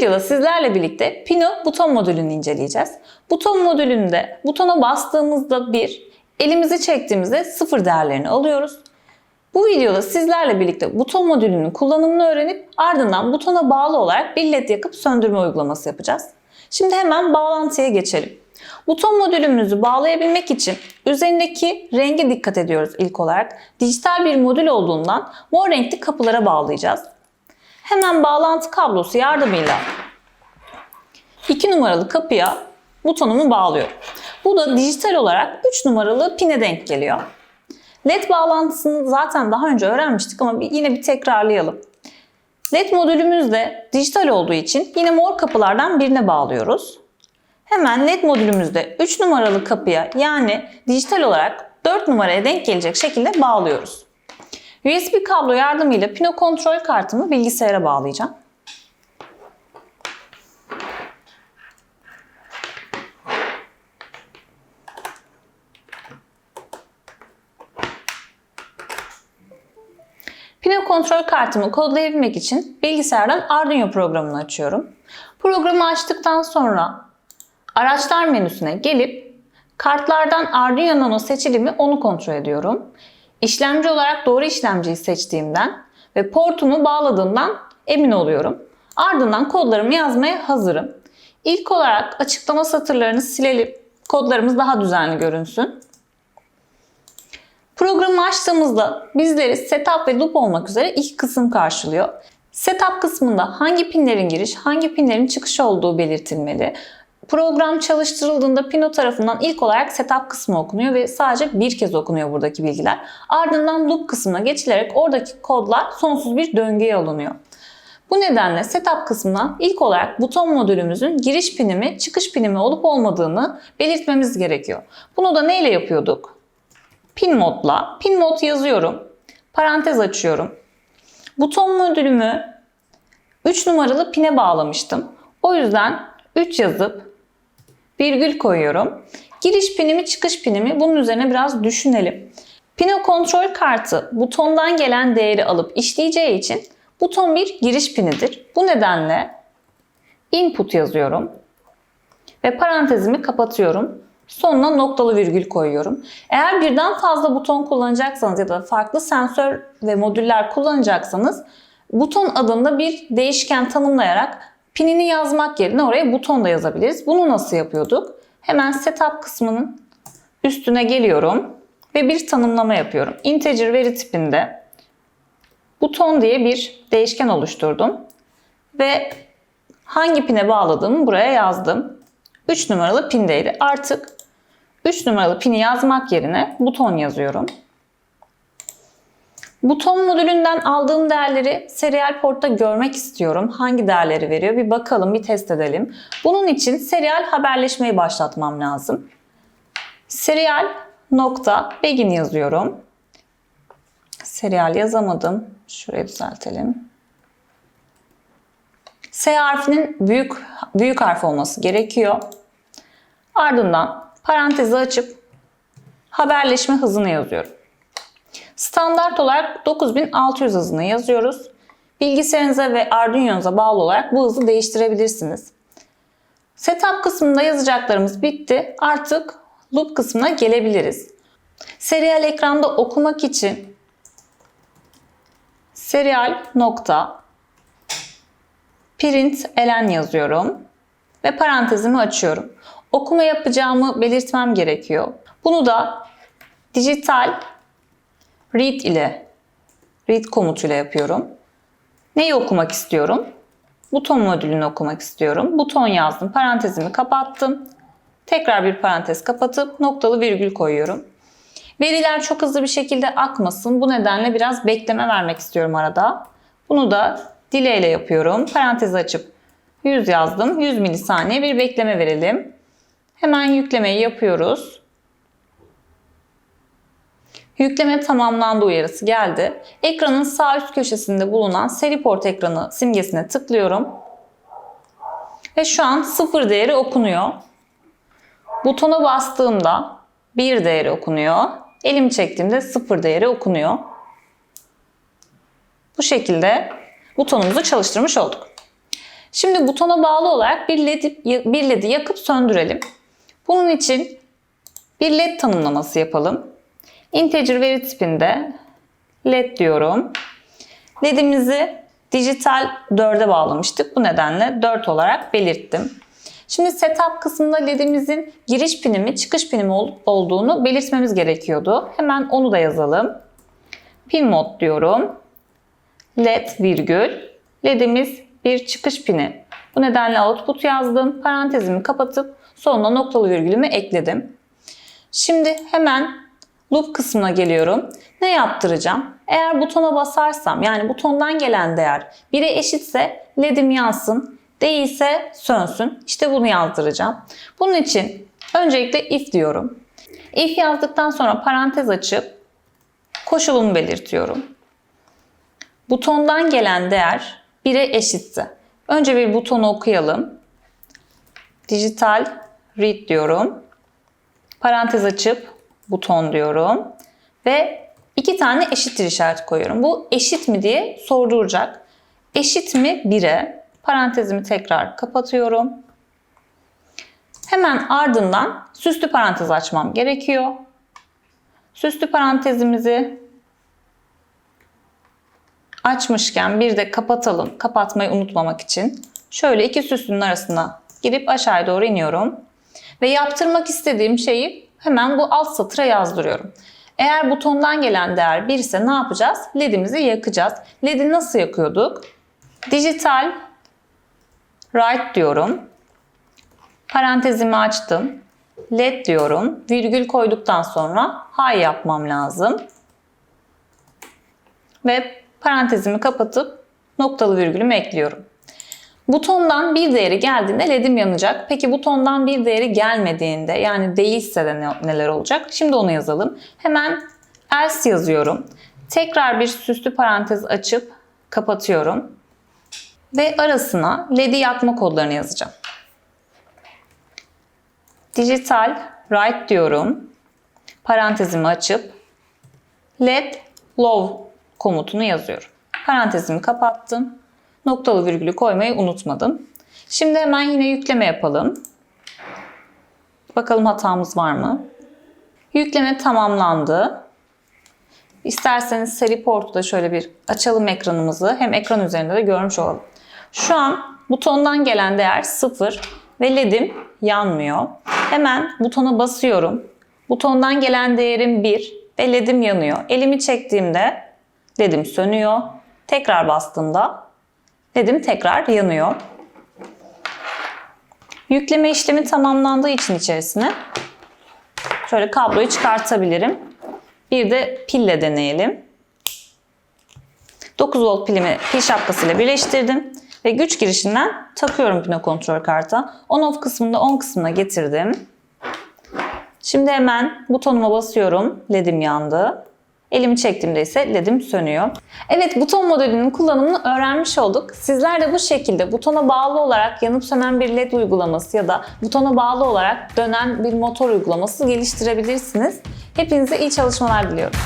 videoda sizlerle birlikte Pino buton modülünü inceleyeceğiz. Buton modülünde butona bastığımızda 1, elimizi çektiğimizde 0 değerlerini alıyoruz. Bu videoda sizlerle birlikte buton modülünün kullanımını öğrenip ardından butona bağlı olarak bir led yakıp söndürme uygulaması yapacağız. Şimdi hemen bağlantıya geçelim. Buton modülümüzü bağlayabilmek için üzerindeki renge dikkat ediyoruz ilk olarak. Dijital bir modül olduğundan mor renkli kapılara bağlayacağız. Hemen bağlantı kablosu yardımıyla 2 numaralı kapıya butonumu bağlıyorum. Bu da dijital olarak 3 numaralı pine denk geliyor. LED bağlantısını zaten daha önce öğrenmiştik ama yine bir tekrarlayalım. LED modülümüz de dijital olduğu için yine mor kapılardan birine bağlıyoruz. Hemen LED modülümüzde 3 numaralı kapıya yani dijital olarak 4 numaraya denk gelecek şekilde bağlıyoruz. USB kablo yardımıyla Pino kontrol kartımı bilgisayara bağlayacağım. Pino kontrol kartımı kodlayabilmek için bilgisayardan Arduino programını açıyorum. Programı açtıktan sonra araçlar menüsüne gelip kartlardan Arduino Nano seçili onu kontrol ediyorum. İşlemci olarak doğru işlemciyi seçtiğimden ve portumu bağladığımdan emin oluyorum. Ardından kodlarımı yazmaya hazırım. İlk olarak açıklama satırlarını silelim. Kodlarımız daha düzenli görünsün. Programı açtığımızda bizleri setup ve loop olmak üzere iki kısım karşılıyor. Setup kısmında hangi pinlerin giriş, hangi pinlerin çıkış olduğu belirtilmeli. Program çalıştırıldığında Pino tarafından ilk olarak setup kısmı okunuyor ve sadece bir kez okunuyor buradaki bilgiler. Ardından loop kısmına geçilerek oradaki kodlar sonsuz bir döngüye alınıyor. Bu nedenle setup kısmına ilk olarak buton modülümüzün giriş pini mi, çıkış pini mi olup olmadığını belirtmemiz gerekiyor. Bunu da neyle yapıyorduk? Pin modla. Pin mod yazıyorum. Parantez açıyorum. Buton modülümü 3 numaralı pine bağlamıştım. O yüzden 3 yazıp virgül koyuyorum. Giriş pinimi, çıkış pinimi bunun üzerine biraz düşünelim. Pino kontrol kartı butondan gelen değeri alıp işleyeceği için buton bir giriş pinidir. Bu nedenle input yazıyorum ve parantezimi kapatıyorum. Sonuna noktalı virgül koyuyorum. Eğer birden fazla buton kullanacaksanız ya da farklı sensör ve modüller kullanacaksanız buton adında bir değişken tanımlayarak pinini yazmak yerine oraya buton da yazabiliriz. Bunu nasıl yapıyorduk? Hemen setup kısmının üstüne geliyorum ve bir tanımlama yapıyorum. Integer veri tipinde buton diye bir değişken oluşturdum ve hangi pine bağladığımı buraya yazdım. 3 numaralı pindeydi. Artık 3 numaralı pini yazmak yerine buton yazıyorum. Buton modülünden aldığım değerleri serial portta görmek istiyorum. Hangi değerleri veriyor? Bir bakalım, bir test edelim. Bunun için serial haberleşmeyi başlatmam lazım. Serial.begin yazıyorum. Serial yazamadım. Şurayı düzeltelim. S harfinin büyük harf olması gerekiyor. Ardından parantezi açıp haberleşme hızını yazıyorum. Standart olarak 9600 hızını yazıyoruz. Bilgisayarınıza ve Arduino'nuza bağlı olarak bu hızı değiştirebilirsiniz. Setup kısmında yazacaklarımız bitti. Artık loop kısmına gelebiliriz. Serial ekranda okumak için serial.println yazıyorum ve parantezimi açıyorum. Okuma yapacağımı belirtmem gerekiyor. Bunu da dijital read komutuyla yapıyorum. Neyi okumak istiyorum? Buton modülünü okumak istiyorum. Buton yazdım, parantezimi kapattım. Tekrar bir parantez kapatıp noktalı virgül koyuyorum. Veriler çok hızlı bir şekilde akmasın. Bu nedenle biraz bekleme vermek istiyorum arada. Bunu da delay ile yapıyorum. Parantezi açıp 100 yazdım. 100 milisaniye bir bekleme verelim. Hemen yüklemeyi yapıyoruz. Yükleme tamamlandı uyarısı geldi. Ekranın sağ üst köşesinde bulunan seri port ekranı simgesine tıklıyorum. Ve şu an 0 değeri okunuyor. Butona bastığımda 1 değeri okunuyor. Elimi çektiğimde 0 değeri okunuyor. Bu şekilde butonumuzu çalıştırmış olduk. Şimdi butona bağlı olarak bir LED'i yakıp söndürelim. Bunun için bir LED tanımlaması yapalım. Integer veri tipinde LED diyorum. LED'imizi dijital 4'e bağlamıştık. Bu nedenle 4 olarak belirttim. Şimdi setup kısmında LED'imizin giriş pini mi çıkış pini mi olduğunu belirtmemiz gerekiyordu. Hemen onu da yazalım. Pin mod diyorum. LED virgül. LED'imiz bir çıkış pini. Bu nedenle output yazdım. Parantezimi kapatıp sonuna noktalı virgülümü ekledim. Şimdi hemen loop kısmına geliyorum. Ne yaptıracağım? Eğer butona basarsam, yani butondan gelen değer 1'e eşitse LED'im yansın, değilse sönsün. İşte bunu yazdıracağım. Bunun için öncelikle if diyorum. If yazdıktan sonra parantez açıp koşulumu belirtiyorum. Butondan gelen değer 1'e eşitse. Önce bir butonu okuyalım. Digital read diyorum. Parantez açıp buton diyorum. Ve 2 tane eşittir işareti koyuyorum. Bu eşit mi diye sorduracak. Eşit mi 1'e? Parantezimi tekrar kapatıyorum. Hemen ardından süslü parantez açmam gerekiyor. Süslü parantezimizi açmışken bir de kapatalım. Kapatmayı unutmamak için. Şöyle 2 süslünün arasına girip aşağıya doğru iniyorum. Ve yaptırmak istediğim şeyi hemen bu alt satıra yazdırıyorum. Eğer butondan gelen değer 1 ise ne yapacağız? LED'imizi yakacağız. LED'i nasıl yakıyorduk? Digital write diyorum. Parantezimi açtım. LED diyorum. Virgül koyduktan sonra high yapmam lazım. Ve parantezimi kapatıp noktalı virgülümü ekliyorum. Butondan bir değeri geldiğinde LED'im yanacak. Peki butondan bir değeri gelmediğinde, yani değilse de neler olacak? Şimdi onu yazalım. Hemen else yazıyorum. Tekrar bir süslü parantez açıp kapatıyorum. Ve arasına LED'i yakma kodlarını yazacağım. Digital write diyorum. Parantezimi açıp LED low komutunu yazıyorum. Parantezimi kapattım. Noktalı virgülü koymayı unutmadım. Şimdi hemen yine yükleme yapalım. Bakalım hatamız var mı? Yükleme tamamlandı. İsterseniz seri portu da şöyle bir açalım ekranımızı. Hem ekran üzerinde de görmüş olalım. Şu an butondan gelen değer 0 ve LED'im yanmıyor. Hemen butona basıyorum. Butondan gelen değerim 1 ve LED'im yanıyor. Elimi çektiğimde LED'im sönüyor. Tekrar bastığımda LED'im tekrar yanıyor. Yükleme işlemi tamamlandığı için içerisine şöyle kabloyu çıkartabilirim. Bir de pille deneyelim. 9 volt pilimi pil şapkasıyla birleştirdim ve güç girişinden takıyorum pino kontrol karta. On off kısmında on kısmına getirdim. Şimdi hemen butonuma basıyorum. LED'im yandı. Elimi çektiğimde ise LED'im sönüyor. Evet, buton modülünün kullanımını öğrenmiş olduk. Sizler de bu şekilde butona bağlı olarak yanıp sönen bir LED uygulaması ya da butona bağlı olarak dönen bir motor uygulaması geliştirebilirsiniz. Hepinize iyi çalışmalar diliyorum.